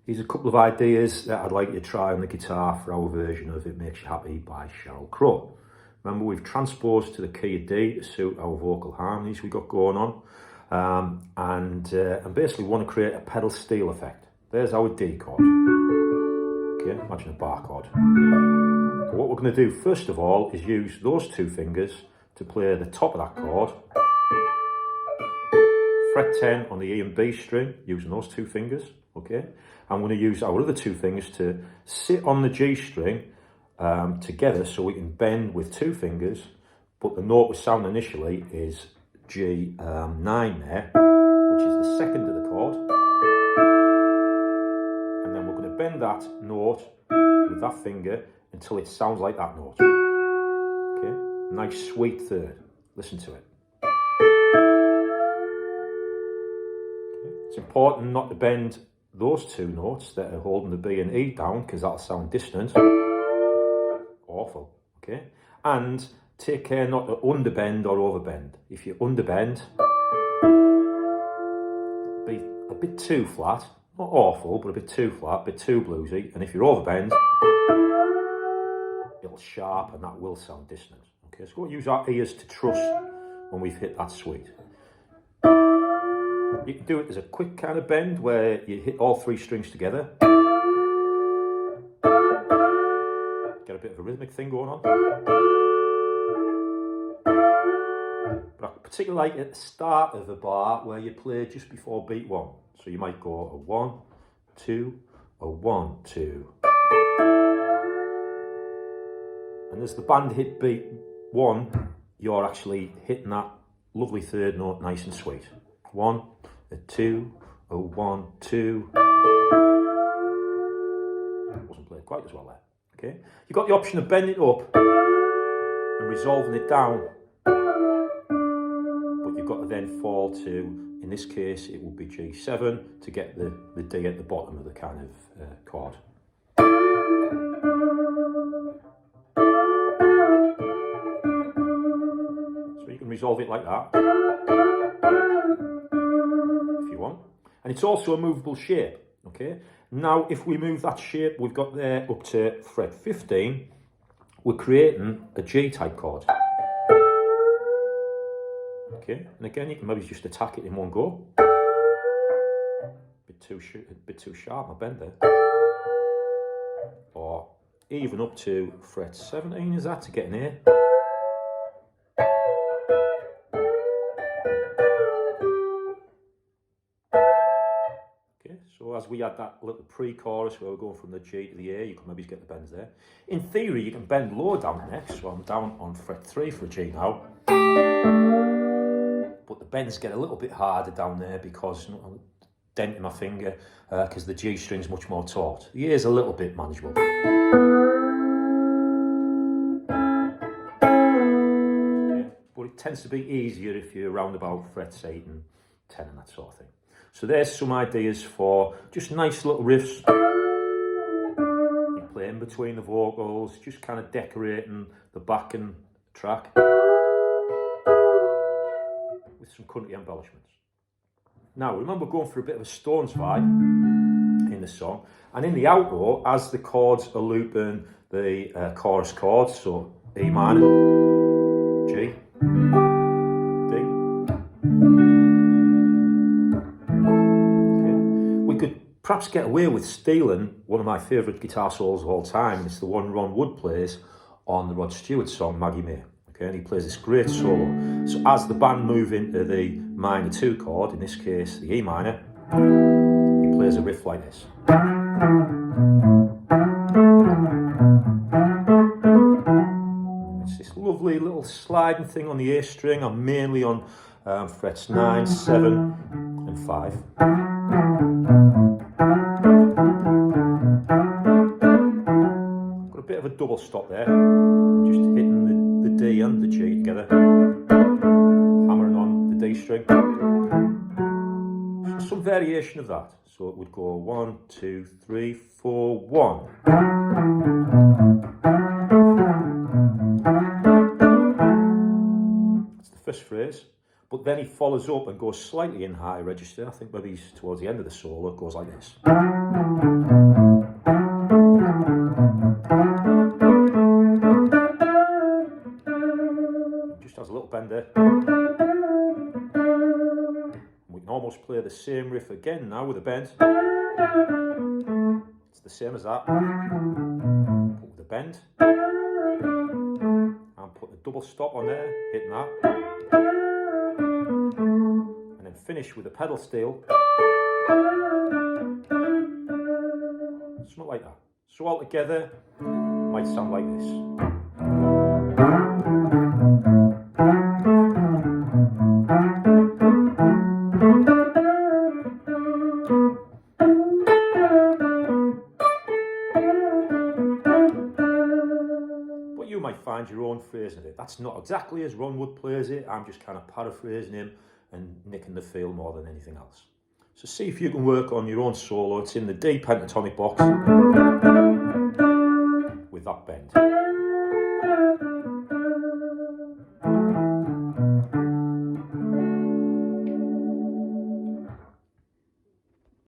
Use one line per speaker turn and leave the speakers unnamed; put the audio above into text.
Here's a couple of ideas that I'd like you to try on the guitar for our version of It Makes You Happy by Sheryl Crow. Remember, we've transposed to the key of D to suit our vocal harmonies we got going on. And basically want to create a pedal steel effect. There's our D chord. Okay, imagine a bar chord. But what we're going to do first of all is use those two fingers to play the top of that chord. Fret 10 on the E and B string, using those two fingers. Okay, I'm going to use our other two fingers to sit on the G string together so we can bend with two fingers, but the note we sound initially is G9 there, which is the second of the chord, and then we're going to bend that note with that finger until it sounds like that note. Okay, nice sweet third. Listen to it. Okay. It's important not to bend those two notes that are holding the B and E down, because that'll sound dissonant. Awful. Okay, and take care not to underbend or overbend. If you underbend, it'll be a bit too flat, not awful, but a bit too flat, a bit too bluesy. And if you overbend, it'll sharp and that will sound dissonant. Okay, so we'll use our ears to trust when we've hit that sweet. You can do it as a quick kind of bend where you hit all three strings together. Get a bit of a rhythmic thing going on. But I particularly like at the start of a bar where you play just before beat one. So you might go a 1, 2, a 1, 2. And as the band hit beat 1, you're actually hitting that lovely third note nice and sweet. 1, a 2, a 1, 2. Wasn't played quite as well there. Okay, you've got the option of bending it up and resolving it down, but you've got to then fall to, in this case, it would be G7 to get the D at the bottom of the kind of chord. So you can resolve it like that if you want, and it's also a movable shape. Okay, now if we move that shape we've got there up to fret 15, we're creating a G type chord. Okay, and again you can maybe just attack it in one go. A bit too sharp, my bend there. Or even up to fret 17, is that, to get an A. So as we had that little pre-chorus where we're going from the G to the A, you can maybe get the bends there. In theory, you can bend lower down next, so I'm down on fret 3 for a G now. But the bends get a little bit harder down there because I'm denting my finger, because the G string's much more taut. The A is a little bit manageable. Okay. But it tends to be easier if you're around about frets 8 and 10 and that sort of thing. So there's some ideas for just nice little riffs. You play in between the vocals, just kind of decorating the backing track with some country embellishments. Now remember, we're going for a bit of a Stones vibe in the song, and in the outro, as the chords are looping the chorus chords, so E minor, G, perhaps get away with stealing one of my favourite guitar solos of all time. It's the one Ron Wood plays on the Rod Stewart song Maggie May. Okay, and he plays this great solo. So as the band move into the minor 2 chord, in this case the E minor, he plays a riff like this. It's this lovely little sliding thing on the A string. I'm mainly on frets 9, 7 and 5. Got a bit of a double stop there. I'm just hitting the D and the G together, hammering on the D string. So some variation of that. So it would go 1, 2, 3, 4, 1. That's the first phrase. but then he follows up and goes slightly in high register. I think maybe he's towards the end of the solo, it goes like this. Just has a little bend there. We can almost play the same riff again now with a bend. It's the same as that. But with a bend. And put the double stop on there, hitting that. And then finish with a pedal steel. Something like that. So all together, might sound like this. You might find your own phrase in it. That's not exactly as Ron Wood plays it. I'm just kind of paraphrasing him and nicking the feel more than anything else. So see if you can work on your own solo. It's in the D pentatonic box with that bend.